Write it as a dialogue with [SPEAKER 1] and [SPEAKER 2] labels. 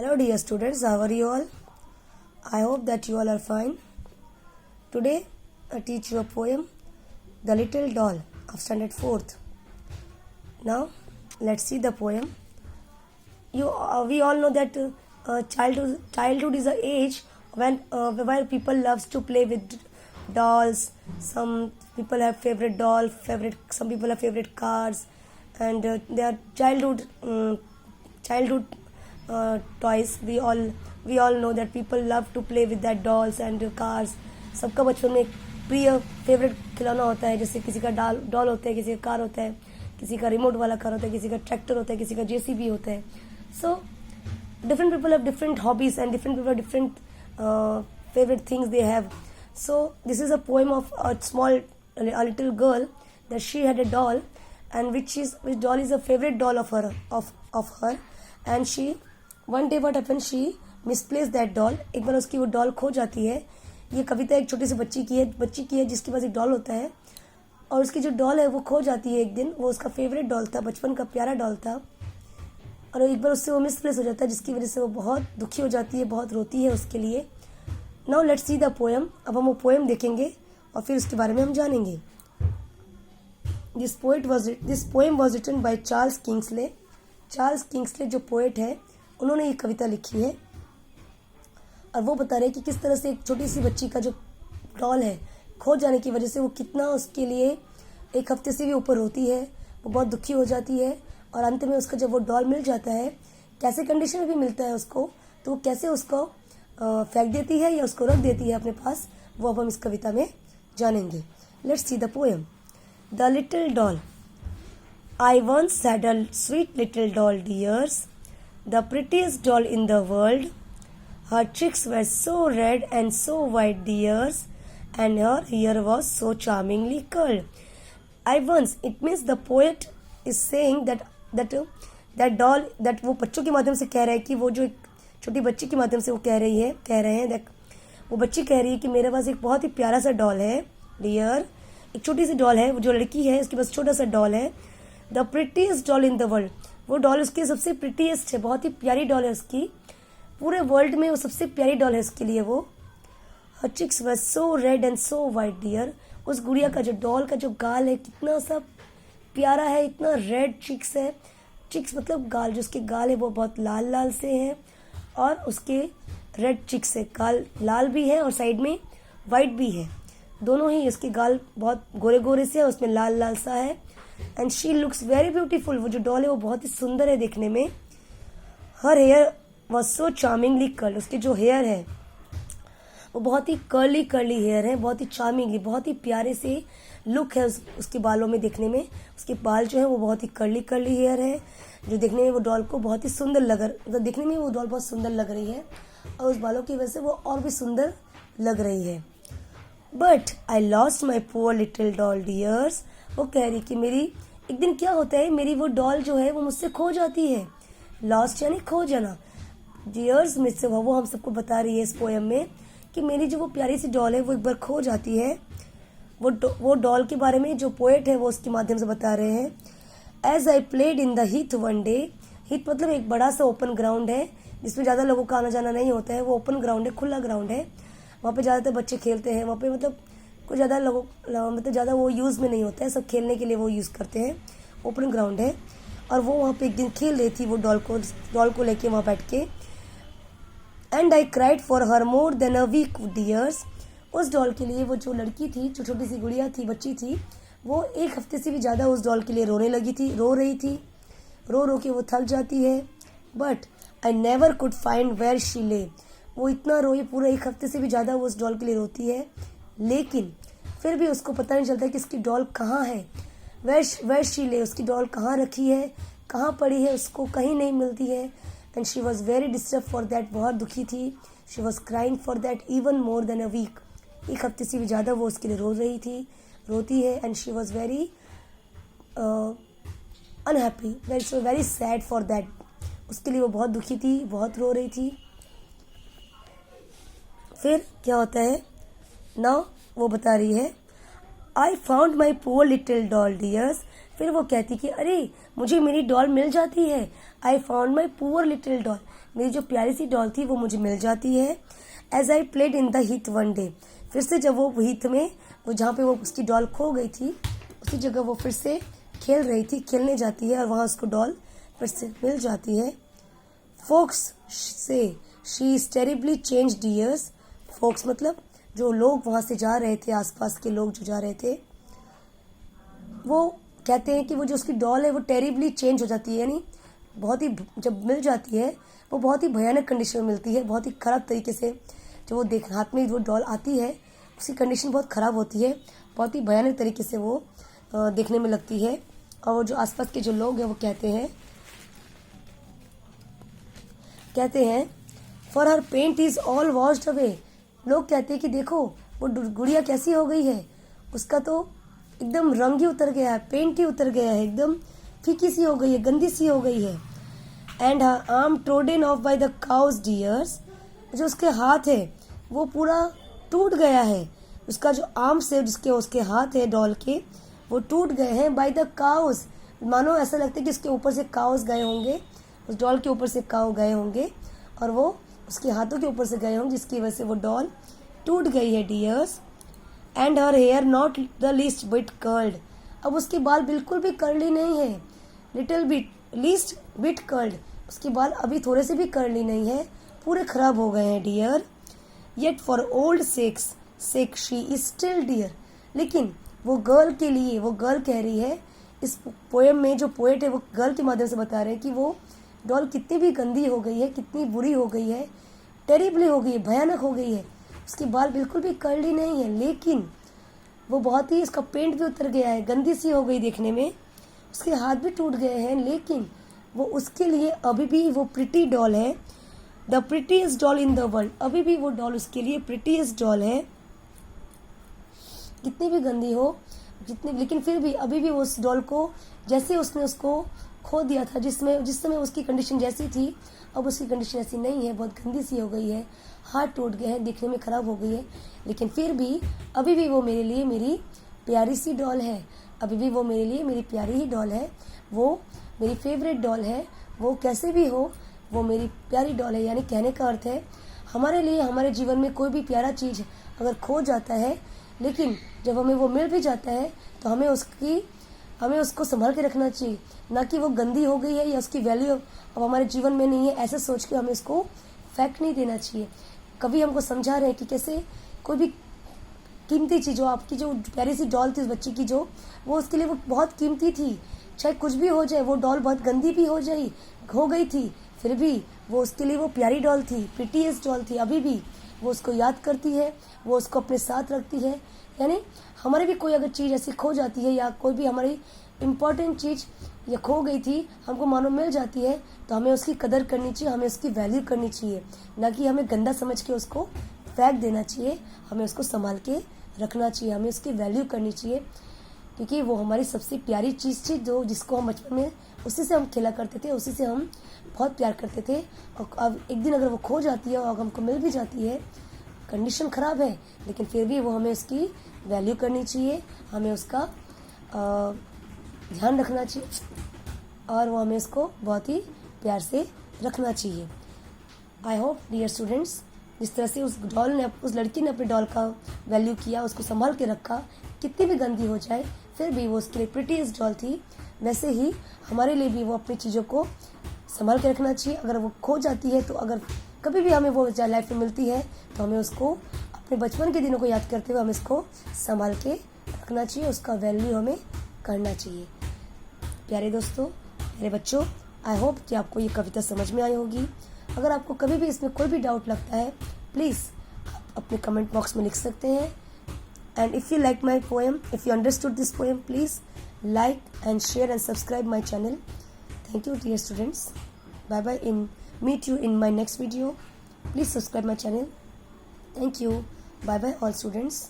[SPEAKER 1] Hello dear students, how are you all? I hope that you all are fine. Today I teach you a poem, The Little Doll of Standard 4th. Now let's see the poem. We all know that childhood is a age when where people loves to play with dolls. Some people have favorite doll, some people have favorite cars, and their childhood toys. We all know that people love to play with that dolls and cars. सबका बचपन में एक प्रिय favourite खिलौना होता है, जैसे किसी का डॉल होता है, किसी का कार होता है, किसी का रिमोट वाला कार होता है, किसी का ट्रैक्टर होता है, किसी का जेसीबी होता है. So different people have different hobbies and different people have different favorite things they have. So this is a poem of a little girl that she had a doll, and which doll is a favorite doll of her, and she one day what happened, she misplaced that doll. एक बार उसकी वो doll खो जाती है. ये कविता एक छोटी सी बच्ची की है जिसके पास एक डॉल होता है, और उसकी जो डॉल है वो खो जाती है एक दिन. वो उसका फेवरेट डॉल था, बचपन का प्यारा डॉल था, और एक बार उससे वो मिसप्लेस हो जाता है, जिसकी वजह से वो बहुत दुखी हो जाती है, बहुत रोती है उसके लिए. Now let's see the poem. अब हम वो पोएम देखेंगे और फिर उसके बारे में हम जानेंगे. This poem was written by Charles Kingsley. Charles Kingsley जो पोएट है, उन्होंने ये कविता लिखी है, और वो बता रहे हैं कि किस तरह से एक छोटी सी बच्ची का जो डॉल है खो जाने की वजह से वो कितना उसके लिए एक हफ्ते से भी ऊपर होती है. वो बहुत दुखी हो जाती है, और अंत में उसका जब वो डॉल मिल जाता है, कैसे कंडीशन में भी मिलता है उसको, तो वो कैसे उसको फेंक देती है या उसको रख देती है अपने पास, वो अब हम इस कविता में जानेंगे. Let's see the poem. The little doll. I once had a sweet little doll, dears, the prettiest doll in the world. Her cheeks were so red and so white, dears, and her hair was so charmingly curled. I once, it means the poet is saying that doll, that वो बच्चों के माध्यम से कह रहा है कि वो जो एक छोटी बच्ची के माध्यम से वो कह रहे हैं that वो बच्ची कह रही है कि मेरे पास एक बहुत ही प्यारा सा डॉल है, डियर. एक छोटी सी डॉल है, वो जो लड़की है उसके पास छोटा सा डॉल है. The prettiest doll in the world. वो डॉल उसकी सबसे प्रिटीएस्ट है, बहुत ही प्यारी डॉल है उसकी, पूरे वर्ल्ड में वो सबसे प्यारी डॉल है उसके लिए वो. Her cheeks were so red and so white, dear. उस गुड़िया का जो डॉल का जो गाल है कितना सा प्यारा है, इतना रेड चिक्स है. चिक्स मतलब गाल, जो उसके गाल है वो बहुत लाल लाल से है, और उसके रेड चिक्स है. गाल लाल भी है और साइड में वाइट भी है, दोनों ही. उसके गाल बहुत गोरे गोरे से है, उसमें लाल लाल सा है. And she looks very beautiful. वो जो डॉल है वो बहुत ही सुंदर है देखने में. Her hair was so charmingly curl. उसके जो हेयर है वो बहुत ही कर्ली हेयर है, बहुत ही चार्मिंगली, बहुत ही प्यारे से लुक है उसके बालों में देखने में. उसके बाल जो है वो बहुत ही कर्ली हेयर है, जो देखने में वो डॉल को बहुत ही सुंदर मतलब देखने में वो डॉल बहुत सुंदर लग रही है, और उस बालों की वजह से वो और भी सुंदर लग रही है. But I lost my poor little doll, dears. वो कह रही कि मेरी एक दिन क्या होता है, मेरी वो डॉल जो है वो मुझसे खो जाती है. लॉस्ट यानी खो जाना. डियर्स में से वो हम सबको बता रही है इस पोएम में कि मेरी जो वो प्यारी सी डॉल है वो एक बार खो जाती है. वो डॉल के बारे में जो पोएट है वो उसके माध्यम से बता रहे हैं. As I played in the heath one day. Heath मतलब एक बड़ा सा ओपन ग्राउंड है जिसमें ज़्यादा लोगों का आना जाना नहीं होता है. वो ओपन ग्राउंड है, खुला ग्राउंड है. वहाँ पे ज़्यादातर बच्चे खेलते हैं. वहाँ पे मतलब कुछ ज़्यादा मतलब ज़्यादा वो यूज़ में नहीं होता है, सब खेलने के लिए वो यूज़ करते हैं. ओपन ग्राउंड है, और वो वहाँ पे एक दिन खेल रही थी वो डॉल को लेके वहाँ बैठ के. And I cried for her more than a week, dears. उस डॉल के लिए वो जो लड़की थी, जो छोटी सी गुड़िया थी, बच्ची थी, वो एक हफ्ते से भी ज़्यादा उस डॉल के लिए रो रही थी. रो के वो थक जाती है. But I never could find where she lay. वो इतना रोई, पूरे एक हफ्ते से भी ज़्यादा वो उस डॉल के लिए रोती है, लेकिन फिर भी उसको पता नहीं चलता कि इसकी डॉल कहाँ है. वेयर शी ले, उसकी डॉल कहाँ रखी है, कहाँ पड़ी है, उसको कहीं नहीं मिलती है. And she was very disturb for that. बहुत दुखी थी. She was crying for that even more than a week. एक हफ्ते से भी ज़्यादा वो उसके लिए रोती है. And she was very unhappy, very sad for that. उसके लिए वो बहुत दुखी थी, बहुत रो रही थी. फिर क्या होता है, नाउ वो बता रही है, I found my poor little doll, dears. फिर वो कहती कि अरे मुझे मेरी डॉल मिल जाती है, I found my poor little doll, मेरी जो प्यारी सी डॉल थी वो मुझे मिल जाती है। As I played in the heath one day, फिर से जब वो हीथ में, वो जहाँ पे वो उसकी डॉल खो गई थी उसी जगह वो फिर से खेल रही थी, खेलने जाती है और वहाँ उसको डॉल फिर से मिल जाती है। फोक्स से she is terribly changed years, folks मतलब जो लोग वहाँ से जा रहे थे, आसपास के लोग जो जा रहे थे, वो कहते हैं कि वो जो उसकी डॉल है वो टेरिबली चेंज हो जाती है, यानी बहुत ही, जब मिल जाती है वो बहुत ही भयानक कंडीशन में मिलती है, बहुत ही ख़राब तरीके से। जो वो देख हाथ में वो डॉल आती है उसकी कंडीशन बहुत ख़राब होती है, बहुत ही भयानक तरीके से वो देखने में लगती है। और जो आसपास के जो लोग हैं वो कहते हैं for her paint is all washed away, लोग कहते हैं कि देखो वो गुड़िया कैसी हो गई है, उसका तो एकदम रंग ही उतर गया है, पेंट ही उतर गया है, एकदम फीकी सी हो गई है, गंदी सी हो गई है। And her arm trodden off by the cows dears, जो उसके हाथ है वो पूरा टूट गया है, उसका जो आर्म्स है जिसके उसके हाथ है डॉल के वो टूट गए हैं बाय द काउज, मानो ऐसा लगता है कि उसके ऊपर से काउज गए होंगे, उस डॉल के ऊपर से काउ गए होंगे और वो उसके हाथों के ऊपर से गए होंगे, जिसकी वजह से वो डॉल टूट गई है dears. And her hair not the least bit curled, अब उसके बाल बिल्कुल भी कर्ली नहीं है, little bit least bit curled, उसके बाल अभी थोड़े से भी कर्ली नहीं है, पूरे खराब हो गए हैं dear. Yet for old sake she is still dear, लेकिन वो गर्ल के लिए, वो गर्ल कह रही है इस पोएम में, जो पोएट है वो गर्ल के माध्यम से बता रहे हैं कि वो डॉल कितनी भी गंदी हो गई है, कितनी बुरी हो गई है, टेरिबली हो गई है, भयानक हो गई है, उसके बाल बिल्कुल भी कर्ली नहीं है, लेकिन वो बहुत ही, इसका पेंट भी उतर गया है, गंदी सी हो गई देखने में, उसके हाथ भी टूट गए हैं, लेकिन वो उसके लिए अभी भी वो प्रिटी डॉल है, the prettiest doll in the world, अभी भी वो डॉल उसके लिए प्रिटीएस्ट डॉल है, कितनी भी गंदी हो, जितनी, लेकिन फिर भी अभी भी उस डॉल को, जैसे उसने उसको खो दिया था, जिस समय उसकी कंडीशन जैसी थी, अब उसकी कंडीशन ऐसी नहीं है, बहुत गंदी सी हो गई है, हाथ टूट गए हैं, दिखने में ख़राब हो गई है, लेकिन फिर भी अभी भी वो मेरे लिए मेरी प्यारी सी डॉल है, अभी भी वो मेरे लिए मेरी प्यारी ही डॉल है, वो मेरी फेवरेट डॉल है, वो कैसे भी हो वो मेरी प्यारी डॉल है। यानी कहने का अर्थ है हमारे लिए, हमारे जीवन में कोई भी प्यारा चीज़ अगर खो जाता है, लेकिन जब हमें वो मिल भी जाता है तो हमें उसको संभाल के रखना चाहिए, ना कि वो गंदी हो गई है या उसकी वैल्यू अब हमारे जीवन में नहीं है, ऐसे सोच के हमें उसको फेंक नहीं देना चाहिए। कभी हमको समझा रहे हैं कि कैसे कोई भी कीमती चीज़ हो, आपकी जो प्यारी सी डॉल थी उस बच्ची की, जो वो उसके लिए वो बहुत कीमती थी, चाहे कुछ भी हो जाए, वो डॉल बहुत गंदी भी हो गई थी, फिर भी वो उसके लिए वो प्यारी डॉल थी, प्रिटीएस्ट डॉल थी, अभी भी वो उसको याद करती है, वो उसको अपने साथ रखती है। यानी हमारी भी कोई अगर चीज़ ऐसी खो जाती है या कोई भी हमारी इम्पोर्टेंट चीज़ या खो गई थी, हमको मानो मिल जाती है, तो हमें उसकी कदर करनी चाहिए, हमें उसकी वैल्यू करनी चाहिए, ना कि हमें गंदा समझ के उसको फेंक देना चाहिए, हमें उसको संभाल के रखना चाहिए, हमें उसकी वैल्यू करनी चाहिए, क्योंकि वो हमारी सबसे प्यारी चीज़ थी, जो जिसको हम बचपन में उसी से हम खेला करते थे, उसी से हम बहुत प्यार करते थे, और अब एक दिन अगर वो खो जाती है और हमको मिल भी जाती है, कंडीशन ख़राब है, लेकिन फिर भी वो हमें उसकी वैल्यू करनी चाहिए, हमें उसका ध्यान रखना चाहिए और वो हमें उसको बहुत ही प्यार से रखना चाहिए। आई होप डियर स्टूडेंट्स, जिस तरह से उस लड़की ने अपने डॉल का वैल्यू किया, उसको संभाल के रखा, कितनी भी गंदी हो जाए फिर भी वो उसके लिए प्रिटीएस्ट डॉल थी, वैसे ही हमारे लिए भी वो अपनी चीज़ों को संभाल के रखना चाहिए। अगर वो खो जाती है तो अगर कभी भी हमें वो लाइफ में मिलती है तो हमें उसको अपने बचपन के दिनों को याद करते हुए हमें इसको संभाल के रखना चाहिए, उसका वैल्यू हमें करना चाहिए। प्यारे दोस्तों, प्यारे बच्चों, आई होप कि आपको ये कविता समझ में आई होगी। अगर आपको कभी भी इसमें कोई भी डाउट लगता है, प्लीज़ आप अपने कमेंट बॉक्स में लिख सकते हैं। And if you like my poem, if you understood this poem, please like and share and subscribe my channel. Thank you dear students. Bye bye, meet you in my next video. Please subscribe my channel. Thank you. Bye bye all students.